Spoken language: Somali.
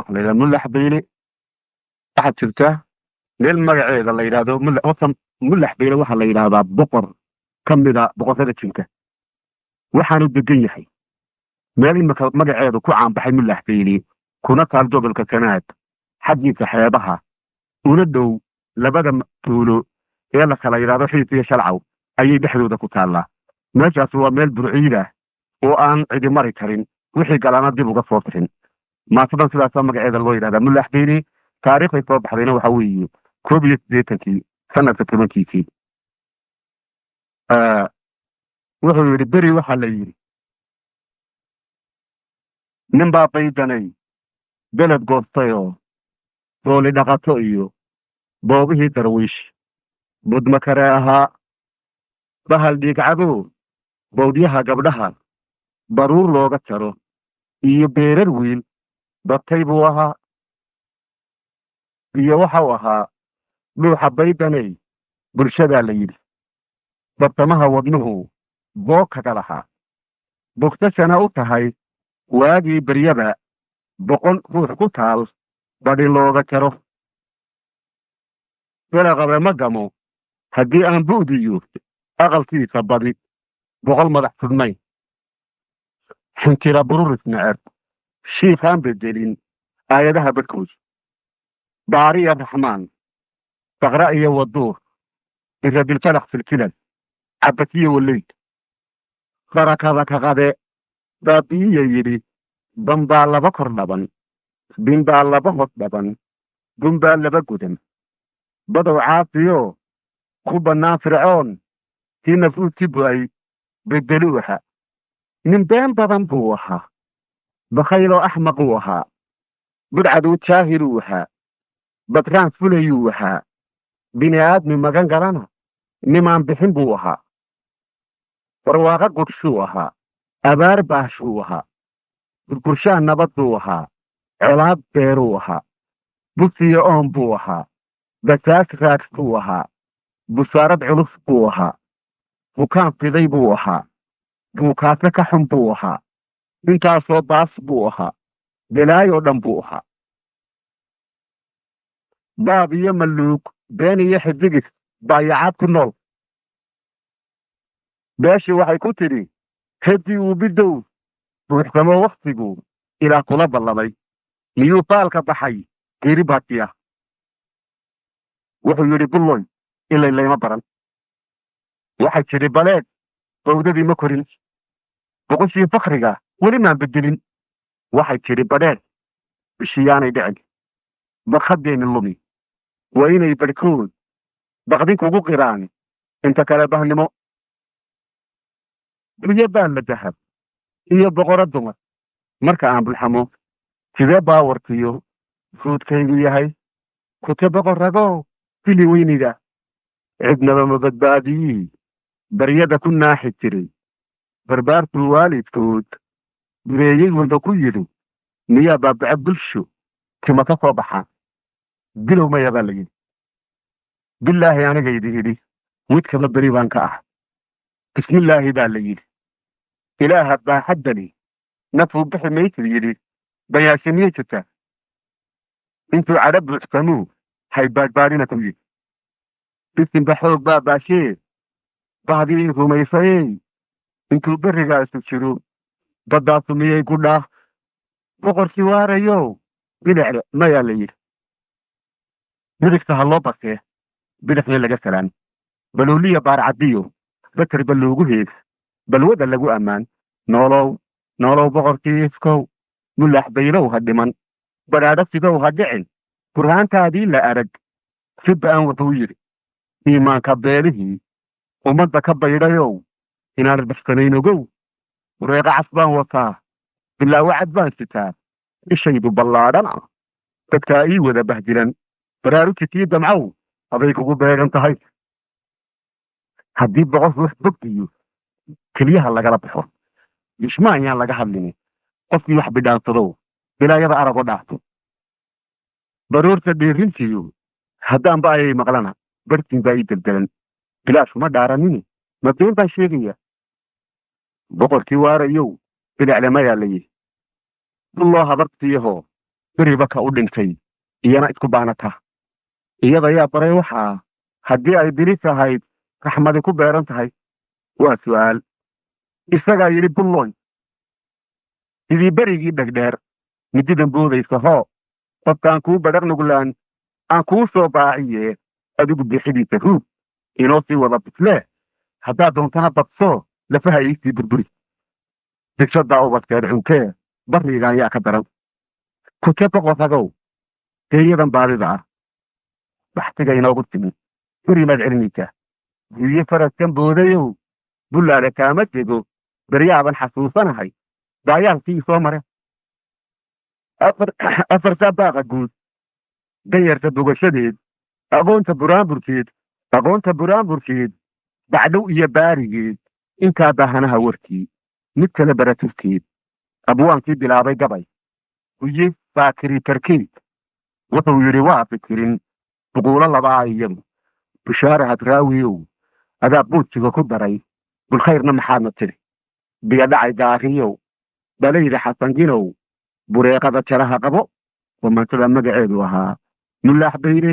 ليلى ملح بيلي أحد شرته للمقعد الله يرادو ملح وصم ملح بيلي وحا الله يرادا بقر كمدا بقرة جنكه waxaanu degan yahay meel imika magaceedu ku caanbaxay mulax beyli kuna taal gobolka sanaad xaggiisa xeebaha una dhow labada tuulo ee la kala yidhaahdo xiis iyo shalcaw ayay dhexdooda ku taallaa meeshaas waa meel burciid ah oo aan cidi mari karin wixii galana dib uga soo bixin maasadan sidaasaa magaceeda loo yidhahdaa mulax beyli taariikhday soo baxdayna waxa weeye 81 sanadka 10kiisii wuxuu yidhi beri waxaa la yidhi nin baa baydanay beled goostayoo booli dhaqato iyo boobihii darwiish budmakare ahaa bahal dhiigcabo bowdyaha gabdhaha baruur looga jaro iyo beerar wiil batay buu ahaa iyo waxau ahaa dhuuxa baydanay bulshadaa la yidhi bartamaha wadnuhu boo kaga lahaa bogsashana u tahay waagii beryaba 100 ruux ku taal badhi looga jaro belaqabe ma gamo haddii aan bu'diyo aqalkiisa badi 100 madax fudnayn xintira bururis neceb shiikaan bedelin aayadaha badhkood baariya raxmaan baqra iyo waduur irabilfalax filfilal cabasiyo waleyd barakada ka qade baabi'iya yidhi bambaa 2 kor dhaban binbaa 2 hoos dhaban gunbaa 2 gudan badow caasiyo ku bannaan fircoon kii nafuuskii bu'ay bedeluuha nin been badan buu ahaa bakhayloo axmaquu ahaa budcaduu jaahiluu ahaa badraan fulayuu ahaa bini aadmi magan galana nimaan bixin buu ahaa barwaaqo gudshuu ahaa abaar baashuu ahaa burburshaan nabad buu ahaa colaad beeruu ahaa busiyo oon buu ahaa basaas raag buu ahaa busaarad culus buu ahaa bukaan fiday buu ahaa buukaase ka xun buu ahaa intaasoo baas buu ahaa belaayoo dhan buu ahaa baab iyo malluug been iyo xidigis baayacaad ku nool beeshii waxay ku tidhi haddii uu bidow buuxsamo wakhtigu ilaa kula ballamay miyuu faalka baxay geeri baatiya wuxuu yidhi bulloy ilay layma baran waxay tidhi baleeg bawdadii ma korin boqoshii fakhriga weli maan bedelin waxay tidhi badheeg bishiyaanay dhicin barkhaddeeni lumi waa inay badhkood baqdin kugu qiraan inta kale bahnimo iyo baalla dahab iyo boqoro dumar marka aan bulxamo sidee baawarkiyo fuudkaygu yahay kute boqorragow fili weynida cidnaba ma badbaadiyii baryada ku naaxi jiray barbaartuu waalidkood dureeyey walba ku yidhi miyaa baabace bulsho tima ka soo baxaan bilow maya baa la yidhi bilaahi anigaydi idhi midkaba beri baan ka ah bismillaahi baa la yidhi ilaaha baaxaddani nafuu bixi maysid yidhi bayaashimiyey jirtaa intuu cadho buuxsamuu hay baadbaadhina ku yidhi bisinba xoog baa baashee bahdii rumaysayey intuu berrigaasu jiro baddaasu miyay ku dhaaf boqorkii waarayow bilicre mayaa la yidhi midigta ha loo basee bidixna laga salaan baluuliya baarcaddiyo batarba loogu hees balwada lagu ammaan noolow boqorkii ifkow mulax baylow ha dhiman badhaadho sidow ha dhicin burhaantaadii la arag si ba'an wuxuu yidhi iimaanka beelihii ummadda ka baydhayow inaanad baxsanayn ogow wareeqa cas baan wataa bilaawo cad baan sitaa ishaydu ballaadhana dadkaa ii wada bahdilan baraarujitii damcow haday kugu beegan tahay haddii boqor ruux bogdiyo keliyaha lagala baxo bishma ayaan laga hadlini qofkii wax bidhaansadow bilaayada arago dhaafto baroorta dheerintiyo haddaanba ayay maqlana bartiin baa ii deldelan bilaashuma dhaaranini ma been baa sheegaya boqorkii waarayow biliclemayaa la yidhi bulloo habartiiyahoo beriba ka u dhintay iyana isku baanata iyada yaa baray waxaa haddii ay bilis ahayd raxmadi ku beeran tahay waa su'aal isagaa yidhi bulloy sidii berigii dhegdheer mididan boodaysa hoo qofkaan kuu badhar nuglaan aan kuu soo baaciye adigu bixidiisa ruug inoo sii wada bislee haddaad doontana badsoo lafaha iisii burburi digsadaa ubadkeed xunkee barrigaan yaa ka daran kutee boqoragow geeyadan baadida ah baxtiga inoogu timi berimaad celinaysaa guye faraskan boodayow bullaale kaama jego beryaaban xasuusanahay daayaalkii soo mare afartaa baaqa guud danyarta bogashadeed aqoonta buraanburkeed bacdhow iyo baarigeed intaa baahanaha warkii mid kale baraturkeed abwaankii bilaabay gabay guye faakiri tarkeed wuxuu yidhi waa fikirin buquulo labaa iyadu bishaare hadraawiyow adaa buujiga ku daray bulkhayrna maxaadna tidhi biyadhacay gaariyow balayda xasanginow bureeqada jaraha qabo wamantada magaceedu ahaa mulaax bayre